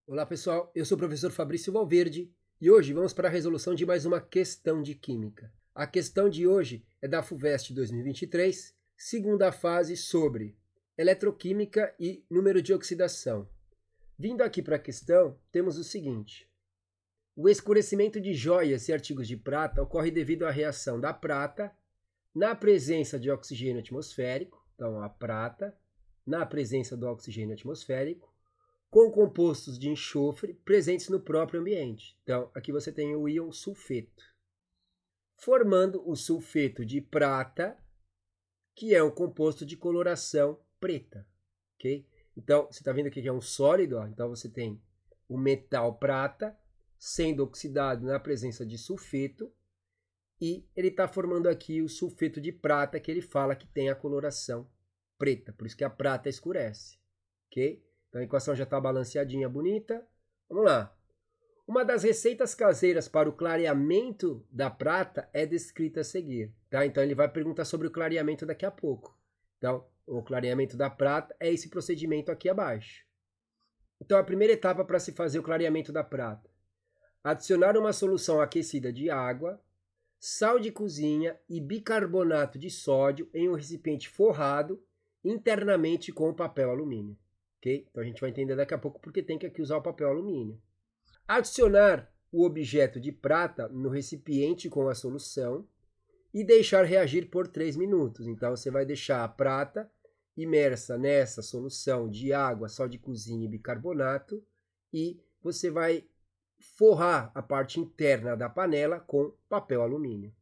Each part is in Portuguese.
Olá pessoal, eu sou o professor Fabrício Valverde e hoje vamos para a resolução de mais uma questão de Química. A questão de hoje é da FUVEST 2023, segunda fase sobre eletroquímica e número de oxidação. Vindo aqui para a questão, temos o seguinte: o escurecimento de joias e artigos de prata ocorre devido à reação da prata na presença de oxigênio atmosférico, então a prata na presença do oxigênio atmosférico, com compostos de enxofre presentes no próprio ambiente. Então, aqui você tem o íon sulfeto, formando o sulfeto de prata, que é um composto de coloração preta, ok? Então, você está vendo aqui que é um sólido, ó. Então você tem o metal prata sendo oxidado na presença de sulfeto, e ele está formando aqui o sulfeto de prata, que ele fala que tem a coloração preta, por isso que a prata escurece, ok? Então a equação já está balanceadinha, bonita. Vamos lá. Uma das receitas caseiras para o clareamento da prata é descrita a seguir. Tá? Então ele vai perguntar sobre o clareamento daqui a pouco. Então, o clareamento da prata é esse procedimento aqui abaixo. Então a primeira etapa para se fazer o clareamento da prata: adicionar uma solução aquecida de água, sal de cozinha e bicarbonato de sódio em um recipiente forrado internamente com papel alumínio. Okay? Então a gente vai entender daqui a pouco porque tem que aqui usar o papel alumínio. Adicionar o objeto de prata no recipiente com a solução e deixar reagir por 3 minutos. Então você vai deixar a prata imersa nessa solução de água, sal de cozinha e bicarbonato, e você vai forrar a parte interna da panela com papel alumínio.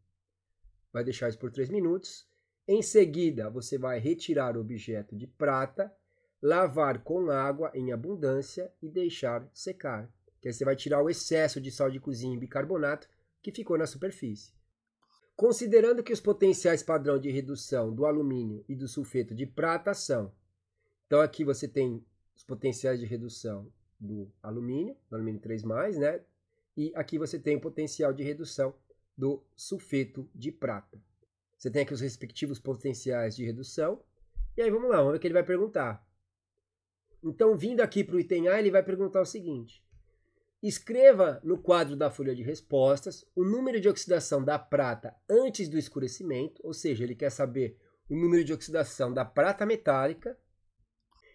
Vai deixar isso por 3 minutos. Em seguida, você vai retirar o objeto de prata, lavar com água em abundância e deixar secar. Que aí você vai tirar o excesso de sal de cozinha e bicarbonato que ficou na superfície. Considerando que os potenciais padrão de redução do alumínio e do sulfeto de prata são... Então aqui você tem os potenciais de redução do alumínio 3+, né? E aqui você tem o potencial de redução do sulfeto de prata. Você tem aqui os respectivos potenciais de redução. E aí vamos lá, vamos ver o que ele vai perguntar. Então, vindo aqui para o item A, ele vai perguntar o seguinte: escreva no quadro da folha de respostas o número de oxidação da prata antes do escurecimento, ou seja, ele quer saber o número de oxidação da prata metálica,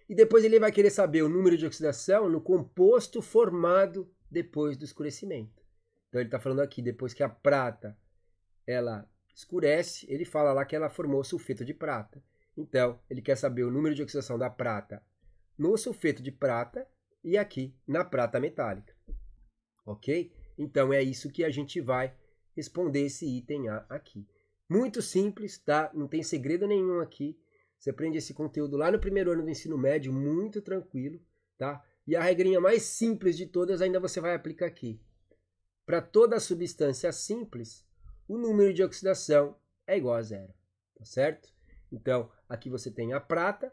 e depois ele vai querer saber o número de oxidação no composto formado depois do escurecimento. Então ele está falando aqui, depois que a prata ela escurece, ele fala lá que ela formou sulfeto de prata. Então ele quer saber o número de oxidação da prata no sulfeto de prata e aqui na prata metálica. Ok? Então é isso que a gente vai responder esse item A aqui. Muito simples, tá? Não tem segredo nenhum aqui. Você aprende esse conteúdo lá no primeiro ano do ensino médio, muito tranquilo, tá? E a regrinha mais simples de todas ainda você vai aplicar aqui. Para toda substância simples, o número de oxidação é igual a zero, tá certo? Então, aqui você tem a prata,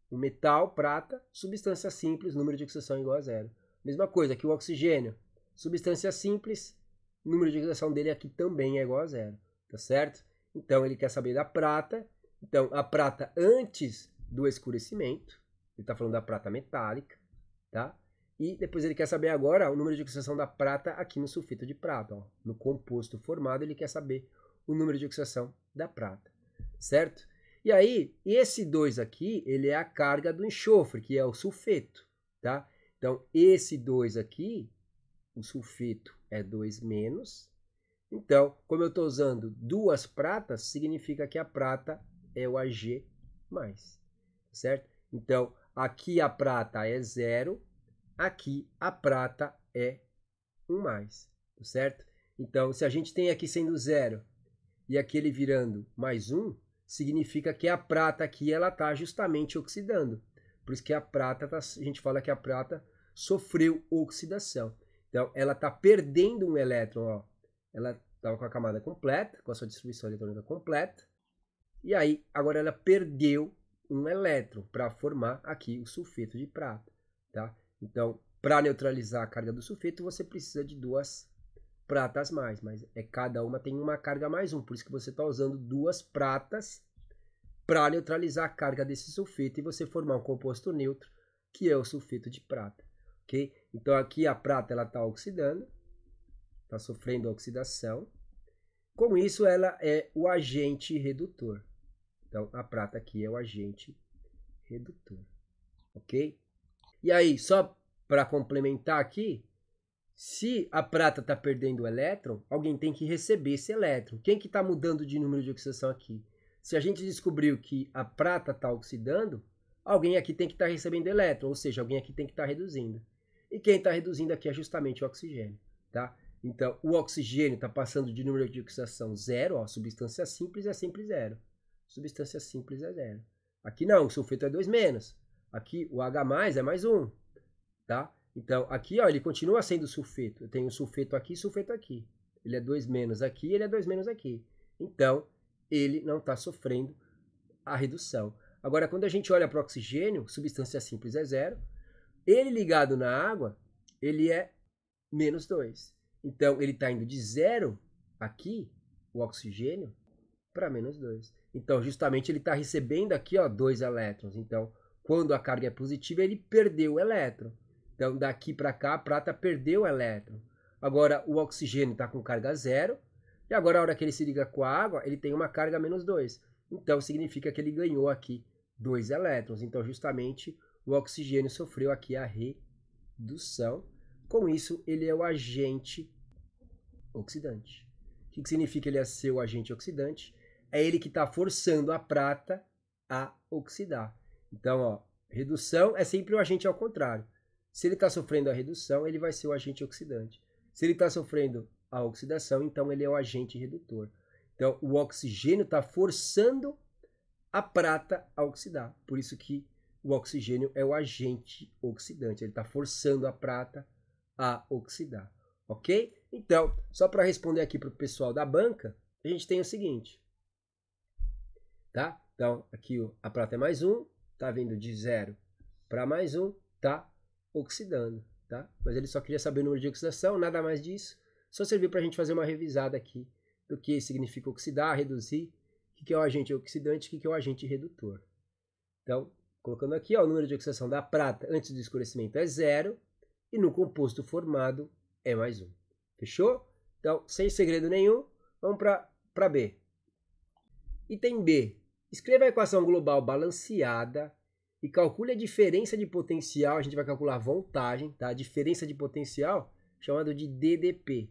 o metal, prata, substância simples, número de oxidação é igual a zero. Mesma coisa aqui o oxigênio, substância simples, número de oxidação dele aqui também é igual a zero, tá certo? Então, ele quer saber da prata. Então, a prata antes do escurecimento, ele está falando da prata metálica, tá? E depois ele quer saber agora o número de oxidação da prata aqui no sulfeto de prata. Ó. No composto formado, ele quer saber o número de oxidação da prata, certo? E aí, esse 2 aqui, ele é a carga do enxofre, que é o sulfeto, tá? Então, esse 2 aqui, o sulfeto é 2-. Então, como eu estou usando duas pratas, significa que a prata é o Ag+, certo? Então, aqui a prata é 0, aqui a prata é 1+, certo? Então, se a gente tem aqui sendo 0 e aquele virando +1, significa que a prata aqui ela está justamente oxidando. Por isso que a prata, a gente fala que a prata sofreu oxidação. Então, ela está perdendo um elétron, ó. Ela estava com a camada completa, com a sua distribuição eletrônica completa, e aí agora ela perdeu um elétron para formar aqui o sulfeto de prata, tá? Então, para neutralizar a carga do sulfeto, você precisa de duas pratas mais, mas cada uma tem uma carga +1, por isso que você está usando duas pratas para neutralizar a carga desse sulfeto e você formar um composto neutro, que é o sulfeto de prata. ok? Então aqui a prata ela está oxidando, está sofrendo oxidação. Com isso ela é o agente redutor. Então a prata aqui é o agente redutor, ok? E aí, só para complementar aqui, se a prata está perdendo o elétron, alguém tem que receber esse elétron. Quem que está mudando de número de oxidação aqui? Se a gente descobriu que a prata está oxidando, alguém aqui tem que estar recebendo elétron, ou seja, alguém aqui tem que estar reduzindo. E quem está reduzindo aqui é justamente o oxigênio, tá? Então, o oxigênio está passando de número de oxidação 0, ó, substância simples é sempre 0. Substância simples é 0. Aqui não, o sulfeto é 2-. Aqui o H+, é mais 1, tá? Então, aqui, ó, ele continua sendo sulfeto. Eu tenho sulfeto aqui e sulfeto aqui. Ele é 2- aqui, ele é 2- aqui. Então, ele não está sofrendo a redução. Agora, quando a gente olha para o oxigênio, substância simples é 0. Ele ligado na água, ele é -2. Então, ele está indo de 0 aqui, o oxigênio, para -2. Então, justamente, ele está recebendo aqui, ó, 2 elétrons. Então, quando a carga é positiva, ele perdeu o elétron. Então, daqui para cá, a prata perdeu o elétron. Agora, o oxigênio está com carga 0. E agora, a hora que ele se liga com a água, ele tem uma carga -2. Então, significa que ele ganhou aqui 2 elétrons. Então, justamente, o oxigênio sofreu aqui a redução. Com isso, ele é o agente oxidante. O que significa ele ser o agente oxidante? É ele que está forçando a prata a oxidar. Então, ó, redução é sempre o agente ao contrário. Se ele está sofrendo a redução, ele vai ser o agente oxidante. Se ele está sofrendo a oxidação, então ele é o agente redutor. Então, o oxigênio está forçando a prata a oxidar. Por isso que o oxigênio é o agente oxidante. Ele está forçando a prata a oxidar. Ok? Então, só para responder aqui para o pessoal da banca, a gente tem o seguinte. Tá? Então, aqui a prata é mais 1. Está vindo de 0 para mais 1. Tá oxidando. Tá? Mas ele só queria saber o número de oxidação, nada mais disso. Só serviu para a gente fazer uma revisada aqui do que significa oxidar, reduzir, o que é o agente oxidante e o que é o agente redutor. Então, colocando aqui, ó, o número de oxidação da prata antes do escurecimento é 0 e no composto formado é mais 1. Fechou? Então, sem segredo nenhum, vamos para B. Item B. Escreva a equação global balanceada e calcule a diferença de potencial. A gente vai calcular a voltagem, tá? A diferença de potencial, chamado de DDP,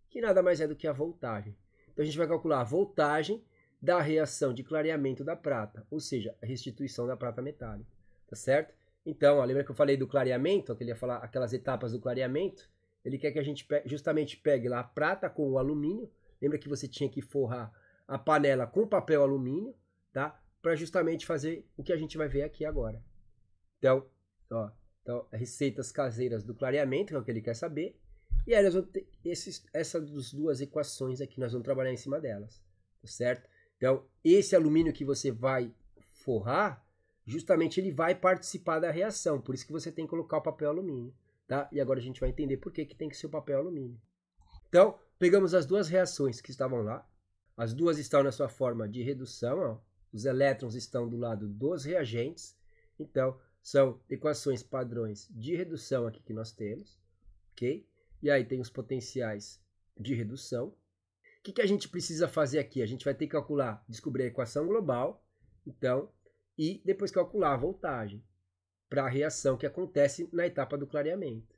que nada mais é do que a voltagem. Então, a gente vai calcular a voltagem da reação de clareamento da prata, ou seja, a restituição da prata metálica, tá certo? Então, ó, lembra que eu falei do clareamento, que ele ia falar aquelas etapas do clareamento? Ele quer que a gente justamente pegue lá a prata com o alumínio. Lembra que você tinha que forrar a panela com papel alumínio, tá? Para justamente fazer o que a gente vai ver aqui agora. Então, ó, receitas caseiras do clareamento, que é o que ele quer saber. E aí nós vamos ter essas duas equações aqui, nós vamos trabalhar em cima delas, tá certo? Então, esse alumínio que você vai forrar, justamente ele vai participar da reação, por isso que você tem que colocar o papel alumínio, tá? E agora a gente vai entender por que tem que ser o papel alumínio. Então, pegamos as duas reações que estavam lá, as duas estão na sua forma de redução, ó. Os elétrons estão do lado dos reagentes, então são equações padrões de redução aqui que nós temos, ok? E aí tem os potenciais de redução. O que a gente precisa fazer aqui? A gente vai ter que calcular, descobrir a equação global, então, e depois calcular a voltagem para a reação que acontece na etapa do clareamento.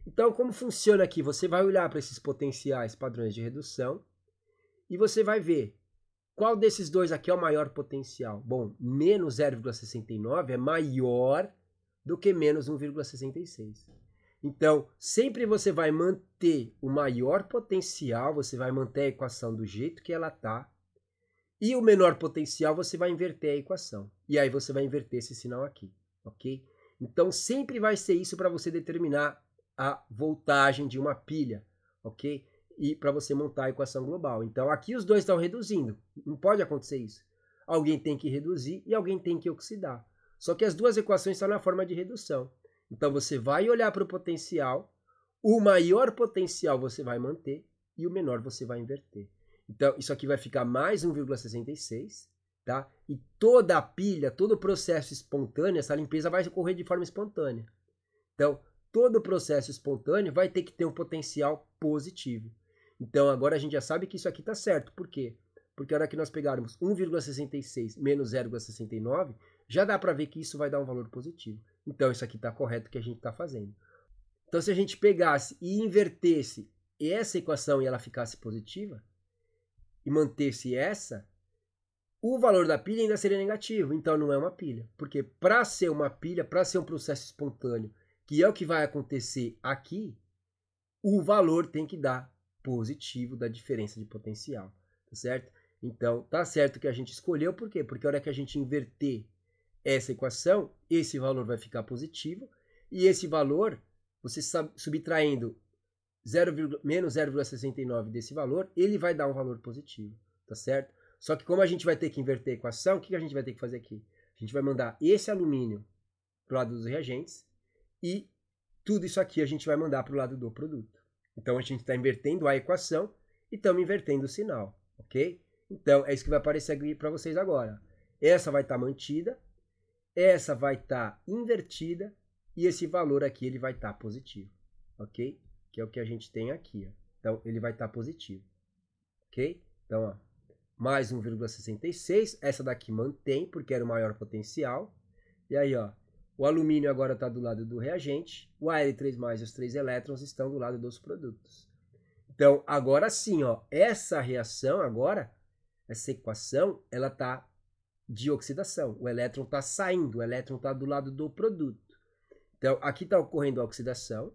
Então, como funciona aqui? Você vai olhar para esses potenciais padrões de redução e você vai ver qual desses dois aqui é o maior potencial. Bom, menos 0,69 é maior do que menos 1,66. Então, sempre você vai manter o maior potencial, você vai manter a equação do jeito que ela está, e o menor potencial você vai inverter a equação. E aí você vai inverter esse sinal aqui, ok? Então, sempre vai ser isso para você determinar a voltagem de uma pilha, ok? E para você montar a equação global. Então, aqui os dois estão reduzindo. Não pode acontecer isso. Alguém tem que reduzir e alguém tem que oxidar. Só que as duas equações estão na forma de redução. Então, você vai olhar para o potencial, o maior potencial você vai manter e o menor você vai inverter. Então, isso aqui vai ficar mais 1,66, tá? E toda a pilha, todo o processo espontâneo, essa limpeza vai ocorrer de forma espontânea. Então, todo processo espontâneo vai ter que ter um potencial positivo. Então agora a gente já sabe que isso aqui está certo. Por quê? Porque a hora que nós pegarmos 1,66 menos 0,69, já dá para ver que isso vai dar um valor positivo. Então isso aqui está correto que a gente está fazendo. Então se a gente pegasse e invertesse essa equação e ela ficasse positiva, e mantesse essa, o valor da pilha ainda seria negativo. Então não é uma pilha. Porque para ser uma pilha, para ser um processo espontâneo, que é o que vai acontecer aqui, o valor tem que dar positivo da diferença de potencial, tá certo? Então, tá certo que a gente escolheu, por quê? Porque a hora que a gente inverter essa equação, esse valor vai ficar positivo, e esse valor, você subtraindo menos 0,69 desse valor, ele vai dar um valor positivo, tá certo? Só que como a gente vai ter que inverter a equação, o que a gente vai ter que fazer aqui? A gente vai mandar esse alumínio para o lado dos reagentes, e tudo isso aqui a gente vai mandar para o lado do produto. Então a gente está invertendo a equação e estamos invertendo o sinal, ok? Então é isso que vai aparecer aqui para vocês agora. Essa vai estar mantida, essa vai estar invertida e esse valor aqui ele vai estar positivo, ok? Que é o que a gente tem aqui, ó. Então ele vai estar positivo, ok? Então, ó, mais 1,66, essa daqui mantém porque era o maior potencial. E aí, ó, o alumínio agora está do lado do reagente, o Al3+ e os 3 elétrons estão do lado dos produtos. Então, agora sim, ó, essa reação agora, essa equação, ela está de oxidação. O elétron está saindo, o elétron está do lado do produto. Então, aqui está ocorrendo a oxidação.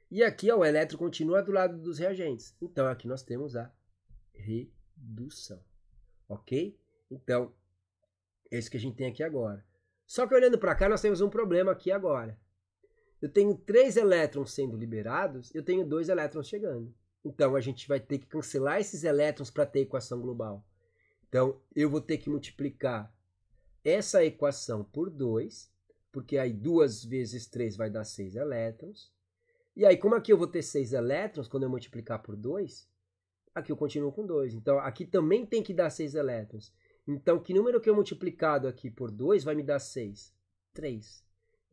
E aqui, ó, o elétron continua do lado dos reagentes. Então, aqui nós temos a redução. Ok? Então, é isso que a gente tem aqui agora. Só que olhando para cá, nós temos um problema aqui agora. Eu tenho 3 elétrons sendo liberados, eu tenho 2 elétrons chegando. Então, a gente vai ter que cancelar esses elétrons para ter equação global. Então, eu vou ter que multiplicar essa equação por 2, porque aí 2 vezes 3 vai dar 6 elétrons. E aí, como aqui eu vou ter 6 elétrons, quando eu multiplicar por 2, aqui eu continuo com 2. Então, aqui também tem que dar 6 elétrons. Então, que número que eu multiplicado aqui por 2 vai me dar 6? 3.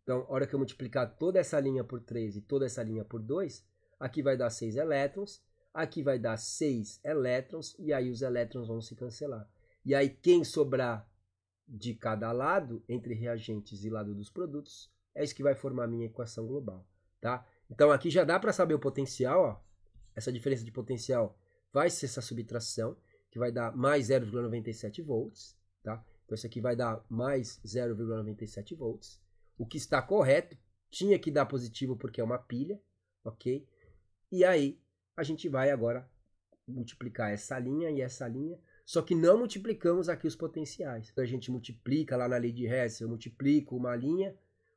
Então, a hora que eu multiplicar toda essa linha por 3 e toda essa linha por 2, aqui vai dar 6 elétrons, aqui vai dar 6 elétrons, e aí os elétrons vão se cancelar. E aí, quem sobrar de cada lado, entre reagentes e lado dos produtos, é isso que vai formar a minha equação global, tá? Então, aqui já dá para saber o potencial, ó. Essa diferença de potencial vai ser essa subtração, que vai dar mais 0,97 volts, tá? Então, isso aqui vai dar mais 0,97 volts. O que está correto, tinha que dar positivo porque é uma pilha, ok? E aí, a gente vai agora multiplicar essa linha e essa linha, só que não multiplicamos aqui os potenciais. Então, a gente multiplica lá na lei de Hess, eu multiplico uma linha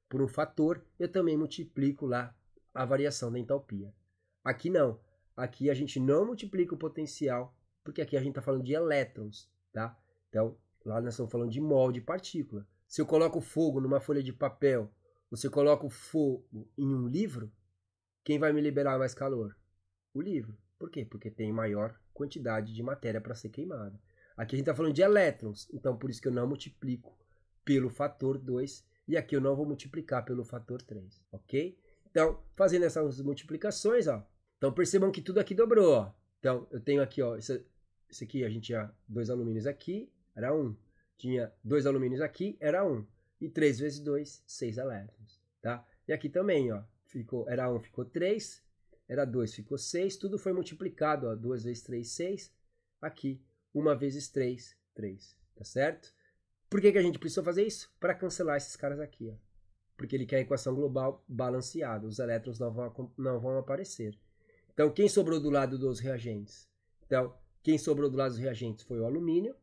por um fator, eu também multiplico lá a variação da entalpia. Aqui não. Aqui a gente não multiplica o potencial, porque aqui a gente está falando de elétrons, tá? Então, lá nós estamos falando de mol de partícula. Se eu coloco fogo numa folha de papel, ou se eu coloco fogo em um livro, quem vai me liberar mais calor? O livro. Por quê? Porque tem maior quantidade de matéria para ser queimada. Aqui a gente está falando de elétrons, então por isso que eu não multiplico pelo fator 2, e aqui eu não vou multiplicar pelo fator 3, ok? Então, fazendo essas multiplicações, ó, então percebam que tudo aqui dobrou, ó. Então, eu tenho aqui, ó, esse aqui a gente tinha 2 alumínios aqui, era 1. Tinha 2 alumínios aqui, era 1. E 3 vezes 2, 6 elétrons, tá? E aqui também, ó, era 1, ficou 3, era 2, ficou 6, tudo foi multiplicado, ó, 2 vezes 3, 6. Aqui, 1 vezes 3, 3, tá certo? Por que a gente precisou fazer isso? Para cancelar esses caras aqui, ó. Porque ele quer a equação global balanceada, os elétrons não vão aparecer. Então, quem sobrou do lado dos reagentes? Então, quem sobrou do lado dos reagentes foi o alumínio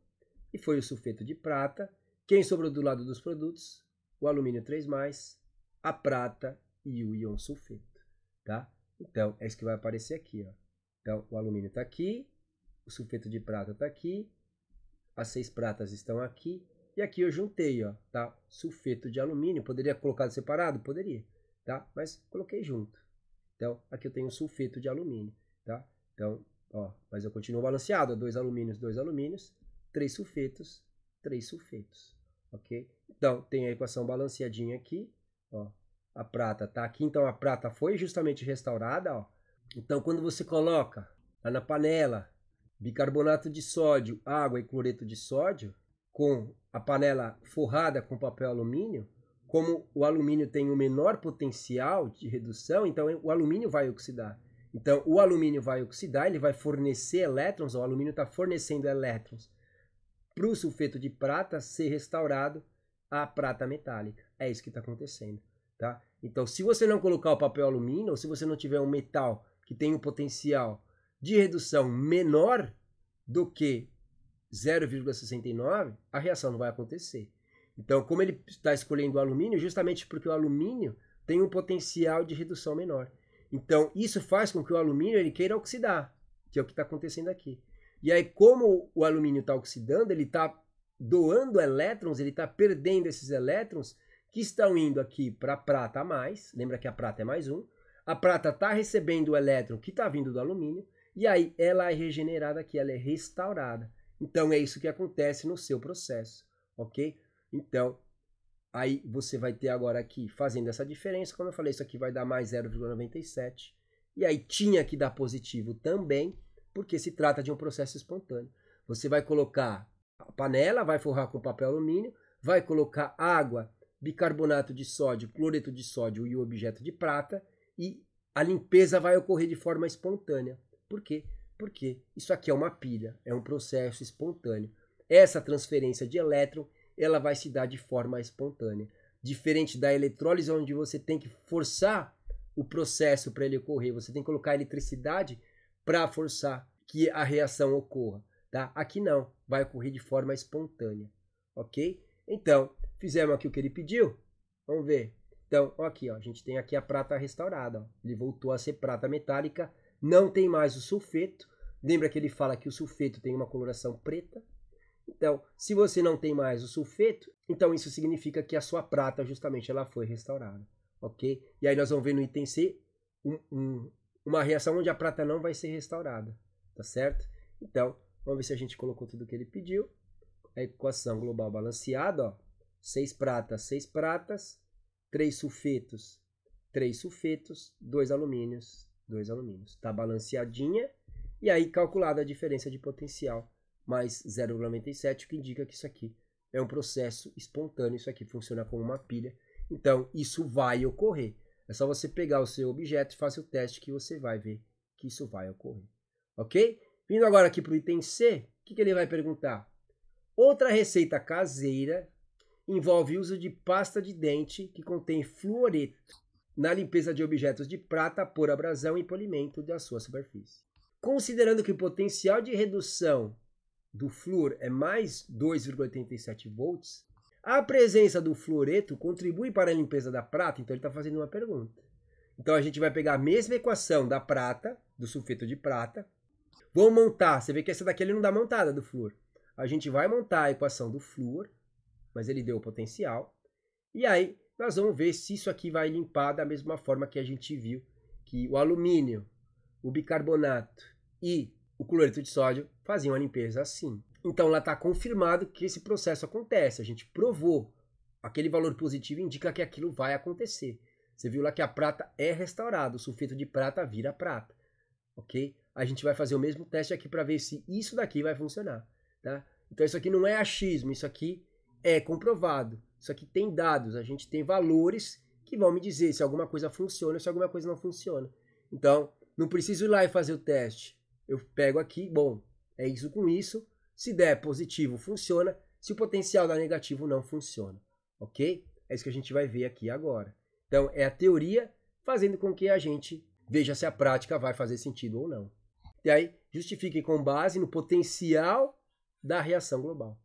e foi o sulfeto de prata. Quem sobrou do lado dos produtos? O alumínio 3+, a prata e o íon sulfeto, tá? Então, é isso que vai aparecer aqui, ó. Então, o alumínio está aqui, o sulfeto de prata está aqui, as 6 pratas estão aqui, e aqui eu juntei, ó, tá? Sulfeto de alumínio, poderia colocar separado? Poderia, tá? Mas coloquei junto. Então, aqui eu tenho sulfeto de alumínio, tá? Então, ó, mas eu continuo balanceado, ó, 2 alumínios, 3 sulfetos, ok? Então, tem a equação balanceadinha aqui, ó. A prata está aqui, então a prata foi justamente restaurada, ó. Então, quando você coloca lá na panela bicarbonato de sódio, água e cloreto de sódio, com a panela forrada com papel alumínio, como o alumínio tem o menor potencial de redução, então o alumínio vai oxidar. Então, o alumínio vai oxidar, ele vai fornecer elétrons, o alumínio está fornecendo elétrons para o sulfeto de prata ser restaurado à prata metálica. É isso que está acontecendo, tá? Então, se você não colocar o papel alumínio, ou se você não tiver um metal que tem um potencial de redução menor do que 0,69, a reação não vai acontecer. Então, como ele está escolhendo o alumínio, justamente porque o alumínio tem um potencial de redução menor. Então, isso faz com que o alumínio ele queira oxidar, que é o que está acontecendo aqui. E aí, como o alumínio está oxidando, ele está doando elétrons, ele está perdendo esses elétrons que estão indo aqui para a prata a mais. Lembra que a prata é mais 1. A prata está recebendo o elétron que está vindo do alumínio, e aí ela é regenerada aqui, ela é restaurada. Então, é isso que acontece no seu processo, ok? Então, aí você vai ter agora aqui, fazendo essa diferença, como eu falei, isso aqui vai dar mais 0,97. E aí tinha que dar positivo também, porque se trata de um processo espontâneo. Você vai colocar a panela, vai forrar com papel alumínio, vai colocar água, bicarbonato de sódio, cloreto de sódio e o objeto de prata, e a limpeza vai ocorrer de forma espontânea. Por quê? Porque isso aqui é uma pilha, é um processo espontâneo. Essa transferência de elétron, ela vai se dar de forma espontânea. Diferente da eletrólise, onde você tem que forçar o processo para ele ocorrer, você tem que colocar eletricidade para forçar que a reação ocorra. Tá? Aqui não, vai ocorrer de forma espontânea. Ok? Então, fizemos aqui o que ele pediu. Vamos ver. Então, aqui, ó, a gente tem aqui a prata restaurada. Ó. Ele voltou a ser prata metálica. Não tem mais o sulfeto. Lembra que ele fala que o sulfeto tem uma coloração preta? Então, se você não tem mais o sulfeto, então isso significa que a sua prata, justamente, ela foi restaurada. Ok? E aí nós vamos ver no item C uma reação onde a prata não vai ser restaurada. Tá certo? Então, vamos ver se a gente colocou tudo que ele pediu. A equação global balanceada, ó. 6 pratas, 3 sulfetos, 2 alumínios, 2 alumínios. Está balanceadinha. E aí calculada a diferença de potencial, mais 0,97, o que indica que isso aqui é um processo espontâneo. Isso aqui funciona como uma pilha. Então, isso vai ocorrer. É só você pegar o seu objeto e fazer o teste que você vai ver que isso vai ocorrer. Ok? Vindo agora aqui para o item C, o que ele vai perguntar? Outra receita caseira envolve o uso de pasta de dente que contém fluoreto na limpeza de objetos de prata por abrasão e polimento da sua superfície. Considerando que o potencial de redução do flúor é mais 2,87 volts, a presença do fluoreto contribui para a limpeza da prata? Então ele está fazendo uma pergunta. Então a gente vai pegar a mesma equação da prata, do sulfeto de prata, vamos montar, você vê que essa daqui ele não dá montada do flúor. A gente vai montar a equação do flúor, mas ele deu o potencial, e aí nós vamos ver se isso aqui vai limpar da mesma forma que a gente viu que o alumínio, o bicarbonato e o cloreto de sódio faziam a limpeza assim. Então lá está confirmado que esse processo acontece, a gente provou. Aquele valor positivo indica que aquilo vai acontecer. Você viu lá que a prata é restaurada, o sulfeto de prata vira prata. Ok? A gente vai fazer o mesmo teste aqui para ver se isso daqui vai funcionar. Tá? Então isso aqui não é achismo, isso aqui é comprovado. Isso aqui tem dados, a gente tem valores que vão me dizer se alguma coisa funciona ou se alguma coisa não funciona. Então, não preciso ir lá e fazer o teste. Eu pego aqui, bom, é isso com isso. Se der positivo, funciona. Se o potencial dar negativo, não funciona. Ok? É isso que a gente vai ver aqui agora. Então, é a teoria fazendo com que a gente veja se a prática vai fazer sentido ou não. E aí, justifique com base no potencial da reação global.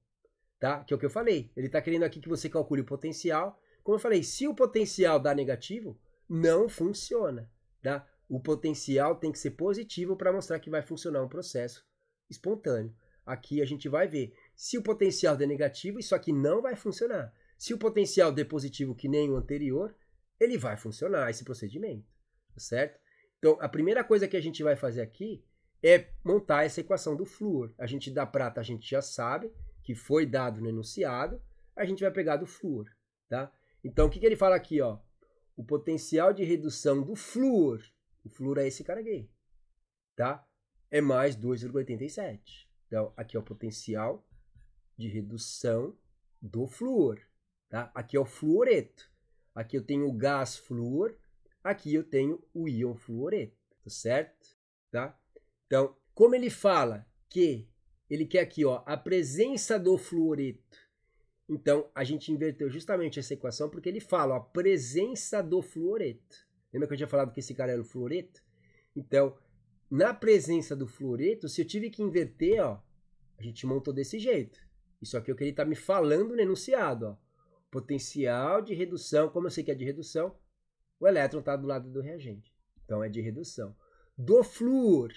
Tá? Que é o que eu falei. Ele está querendo aqui que você calcule o potencial. Como eu falei, se o potencial dá negativo, não funciona. Tá? O potencial tem que ser positivo para mostrar que vai funcionar um processo espontâneo. Aqui a gente vai ver. Se o potencial der negativo, isso aqui não vai funcionar. Se o potencial der positivo que nem o anterior, ele vai funcionar esse procedimento. Tá certo? Então, a primeira coisa que a gente vai fazer aqui é montar essa equação do flúor. A gente da prata, a gente já sabe que foi dado no enunciado. A gente vai pegar do flúor. Tá? Então, o que ele fala aqui? Ó? o potencial de redução do flúor, o flúor é esse cara aqui, tá? É mais 2,87. Então, aqui é o potencial de redução do flúor, tá? Aqui é o fluoreto. Aqui eu tenho o gás flúor, aqui eu tenho o íon fluoreto, tá certo? Tá? Então, como ele fala que ele quer aqui, ó, a presença do fluoreto, então a gente inverteu justamente essa equação porque ele fala, ó, a presença do fluoreto. Lembra que eu tinha falado que esse cara era o fluoreto? Então, na presença do fluoreto, se eu tive que inverter, ó, a gente montou desse jeito. Isso aqui é o que ele está me falando no enunciado, ó. Potencial de redução, como eu sei que é de redução, o elétron está do lado do reagente. Então, é de redução. Do flúor,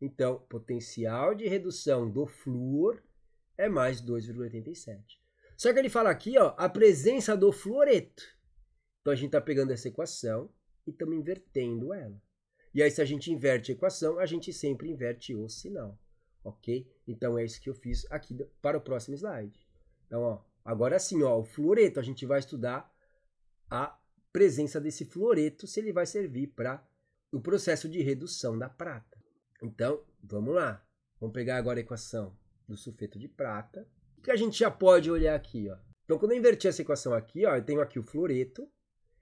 então, potencial de redução do flúor é mais 2,87. Só que ele fala aqui, ó, a presença do fluoreto. Então, a gente está pegando essa equação e estamos invertendo ela. E aí, se a gente inverte a equação, a gente sempre inverte o sinal. Ok? Então, é isso que eu fiz aqui para o próximo slide. Então, ó, agora sim, ó, o fluoreto, a gente vai estudar a presença desse fluoreto, se ele vai servir para o processo de redução da prata. Então, vamos lá. Vamos pegar agora a equação do sulfeto de prata, que a gente já pode olhar aqui, ó. Então, quando eu inverti essa equação aqui, ó, eu tenho aqui o fluoreto,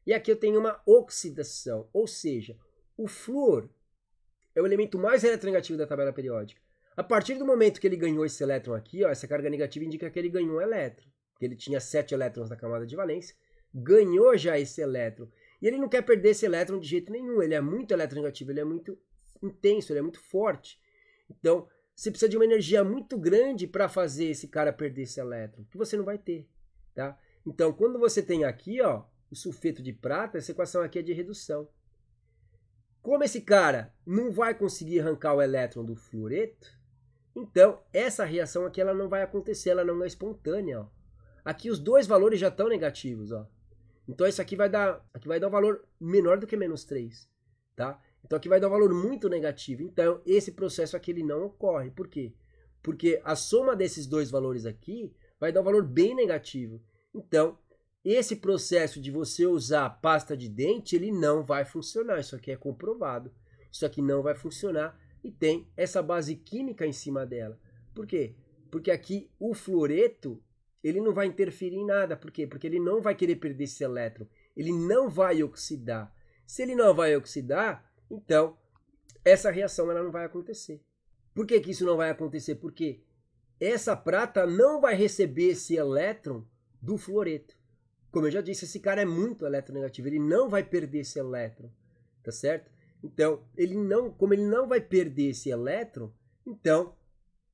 e aqui eu tenho uma oxidação, ou seja, o flúor é o elemento mais eletronegativo da tabela periódica. A partir do momento que ele ganhou esse elétron aqui, ó, essa carga negativa indica que ele ganhou um elétron, porque ele tinha 7 elétrons na camada de valência, ganhou já esse elétron. E ele não quer perder esse elétron de jeito nenhum, ele é muito eletronegativo, ele é muito intenso, ele é muito forte. Então, você precisa de uma energia muito grande para fazer esse cara perder esse elétron, que você não vai ter, tá? Então, quando você tem aqui, ó, o sulfeto de prata, essa equação aqui é de redução. Como esse cara não vai conseguir arrancar o elétron do fluoreto, então essa reação aqui ela não vai acontecer, ela não é espontânea, ó. Aqui os dois valores já estão negativos, ó. Então isso aqui vai dar um valor menor do que menos 3, tá? Então aqui vai dar um valor muito negativo. Então esse processo aqui ele não ocorre. Por quê? Porque a soma desses dois valores aqui vai dar um valor bem negativo. Então esse processo de você usar pasta de dente, ele não vai funcionar. Isso aqui é comprovado. Isso aqui não vai funcionar e tem essa base química em cima dela. Por quê? Porque aqui o fluoreto, ele não vai interferir em nada. Por quê? Porque ele não vai querer perder esse elétron. Ele não vai oxidar. Se ele não vai oxidar, então essa reação ela não vai acontecer. Por que que isso não vai acontecer? Porque essa prata não vai receber esse elétron do fluoreto. Como eu já disse, esse cara é muito eletronegativo, ele não vai perder esse elétron, tá certo? Então, como ele não vai perder esse elétron, então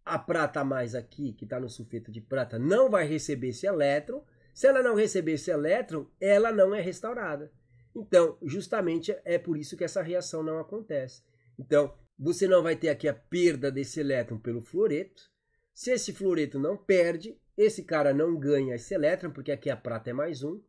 a prata a mais aqui, que está no sulfeto de prata, não vai receber esse elétron. Se ela não receber esse elétron, ela não é restaurada. Então, justamente é por isso que essa reação não acontece. Então, você não vai ter aqui a perda desse elétron pelo fluoreto. Se esse fluoreto não perde, esse cara não ganha esse elétron, porque aqui a prata é mais 1.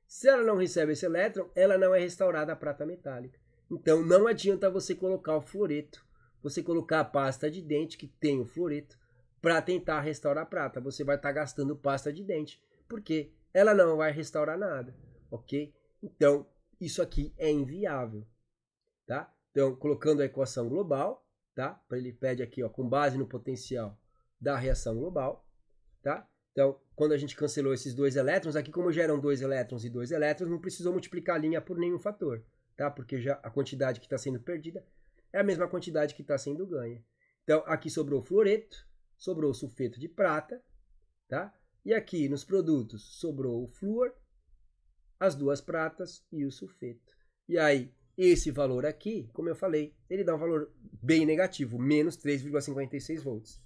Se ela não recebe esse elétron, ela não é restaurada a prata metálica. Então, não adianta você colocar o fluoreto, você colocar a pasta de dente que tem o fluoreto, para tentar restaurar a prata. Você vai estar gastando pasta de dente, porque ela não vai restaurar nada, ok? Então, isso aqui é inviável, tá? Então, colocando a equação global, tá? Ele pede aqui, ó, com base no potencial da reação global, tá? Então, quando a gente cancelou esses dois elétrons, aqui como já eram 2 elétrons e 2 elétrons, não precisou multiplicar a linha por nenhum fator, tá? Porque já a quantidade que está sendo perdida é a mesma quantidade que está sendo ganha. Então, aqui sobrou o fluoreto, sobrou o sulfeto de prata, tá? E aqui nos produtos sobrou o flúor, as duas pratas e o sulfeto. E aí, esse valor aqui, como eu falei, ele dá um valor bem negativo, menos 3,56 volts,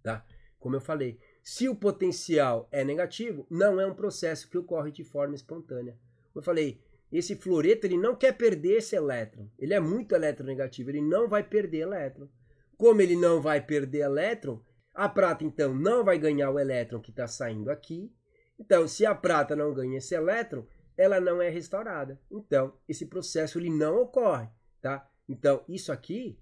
tá? Como eu falei, se o potencial é negativo, não é um processo que ocorre de forma espontânea. Como eu falei, esse fluoreto ele não quer perder esse elétron. Ele é muito eletronegativo, ele não vai perder elétron. Como ele não vai perder elétron, a prata então não vai ganhar o elétron que está saindo aqui. Então, se a prata não ganha esse elétron, ela não é restaurada. Então, esse processo ele não ocorre, tá? Então, isso aqui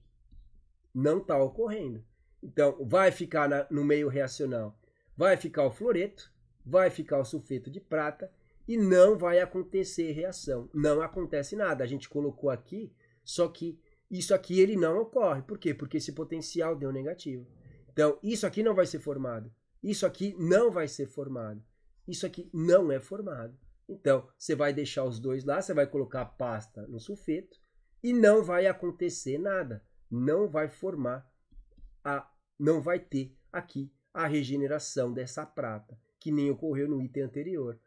não está ocorrendo. Então, vai ficar no meio reacional, vai ficar o fluoreto, vai ficar o sulfeto de prata, e não vai acontecer reação. Não acontece nada. A gente colocou aqui, só que isso aqui ele não ocorre. Por quê? Porque esse potencial deu negativo. Então, isso aqui não vai ser formado. Isso aqui não vai ser formado. Isso aqui não é formado. Então, você vai deixar os dois lá, você vai colocar a pasta no sulfeto e não vai acontecer nada. Não vai formar, não vai ter aqui a regeneração dessa prata, que nem ocorreu no item anterior.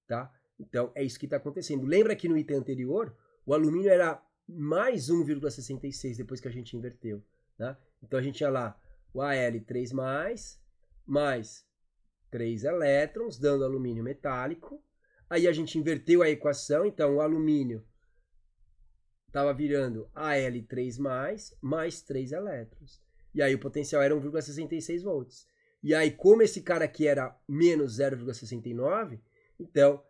Tá? Então, é isso que está acontecendo. Lembra que no item anterior, o alumínio era mais 1,66 depois que a gente inverteu. Tá? Então, a gente tinha lá o Al3+, mais 3 elétrons, dando alumínio metálico. Aí a gente inverteu a equação, então o alumínio estava virando Al3+, mais 3 elétrons. E aí o potencial era 1,66 volts. E aí, como esse cara aqui era menos 0,69, então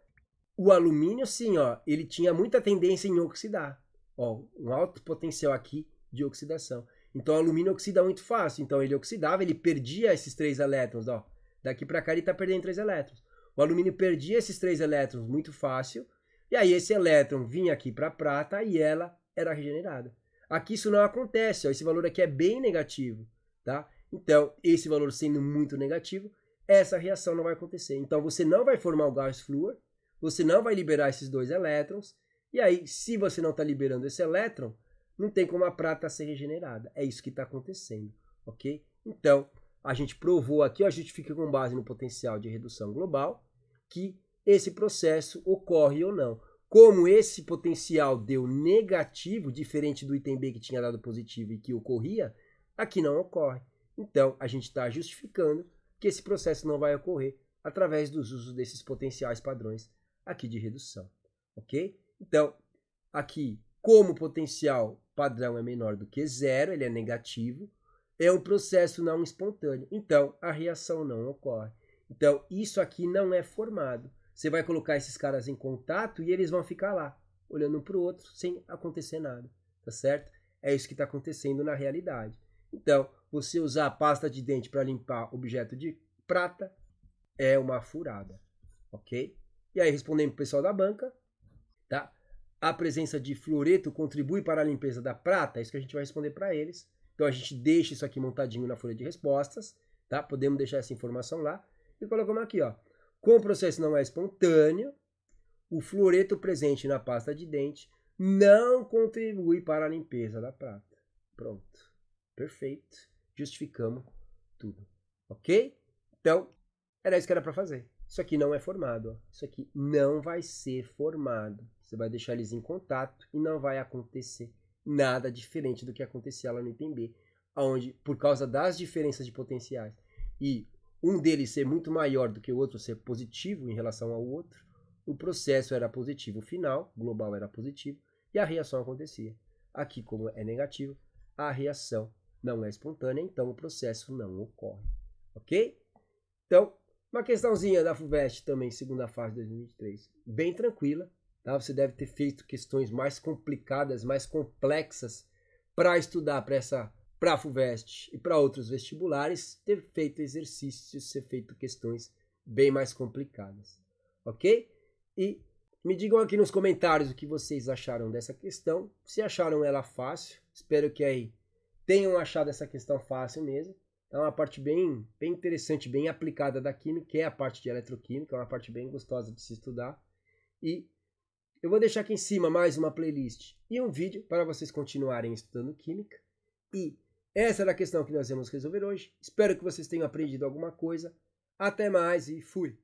o alumínio, sim, ó, ele tinha muita tendência em oxidar. Ó, um alto potencial aqui de oxidação. Então o alumínio oxida muito fácil. Então ele oxidava, ele perdia esses 3 elétrons. Ó. Daqui para cá ele está perdendo 3 elétrons. O alumínio perdia esses 3 elétrons muito fácil. E aí esse elétron vinha aqui para a prata e ela era regenerada. Aqui isso não acontece. Ó. Esse valor aqui é bem negativo. Tá? Então esse valor sendo muito negativo, essa reação não vai acontecer. Então você não vai formar o gás flúor. Você não vai liberar esses 2 elétrons. E aí, se você não está liberando esse elétron, não tem como a prata ser regenerada. É isso que está acontecendo, ok? Então, a gente provou aqui, ó, a gente fica com base no potencial de redução global, que esse processo ocorre ou não. Como esse potencial deu negativo, diferente do item B que tinha dado positivo e que ocorria, aqui não ocorre. Então, a gente está justificando que esse processo não vai ocorrer através dos usos desses potenciais padrões aqui de redução, ok? Então, aqui, como o potencial padrão é menor do que zero, ele é negativo, é um processo não espontâneo. Então, a reação não ocorre. Então, isso aqui não é formado. Você vai colocar esses caras em contato e eles vão ficar lá, olhando um para o outro, sem acontecer nada, tá certo? É isso que está acontecendo na realidade. Então, você usar a pasta de dente para limpar objeto de prata é uma furada, ok? E aí, respondendo para o pessoal da banca, tá? A presença de fluoreto contribui para a limpeza da prata? É isso que a gente vai responder para eles. Então a gente deixa isso aqui montadinho na folha de respostas, tá? Podemos deixar essa informação lá e colocamos aqui, ó. Como o processo não é espontâneo, o fluoreto presente na pasta de dente não contribui para a limpeza da prata. Pronto. Perfeito. Justificamos tudo. Ok? Então, era isso que era para fazer. Isso aqui não é formado. Ó. Isso aqui não vai ser formado. Você vai deixar eles em contato e não vai acontecer nada diferente do que acontecia lá no item B, onde, por causa das diferenças de potenciais e um deles ser muito maior do que o outro ser positivo em relação ao outro, o processo era positivo final, global era positivo, e a reação acontecia. Aqui, como é negativo, a reação não é espontânea, então o processo não ocorre. Ok? Então, uma questãozinha da FUVEST também, segunda fase de 2023, bem tranquila. Tá? Você deve ter feito questões mais complicadas, mais complexas para estudar para a FUVEST e para outros vestibulares, ter feito exercícios, ter feito questões bem mais complicadas. Ok? E me digam aqui nos comentários o que vocês acharam dessa questão, se acharam ela fácil. Espero que aí tenham achado essa questão fácil mesmo. É uma parte bem interessante, bem aplicada da química, que é a parte de eletroquímica, é uma parte bem gostosa de se estudar. E eu vou deixar aqui em cima mais uma playlist e um vídeo para vocês continuarem estudando química. E essa era a questão que nós vamos resolver hoje. Espero que vocês tenham aprendido alguma coisa. Até mais e fui!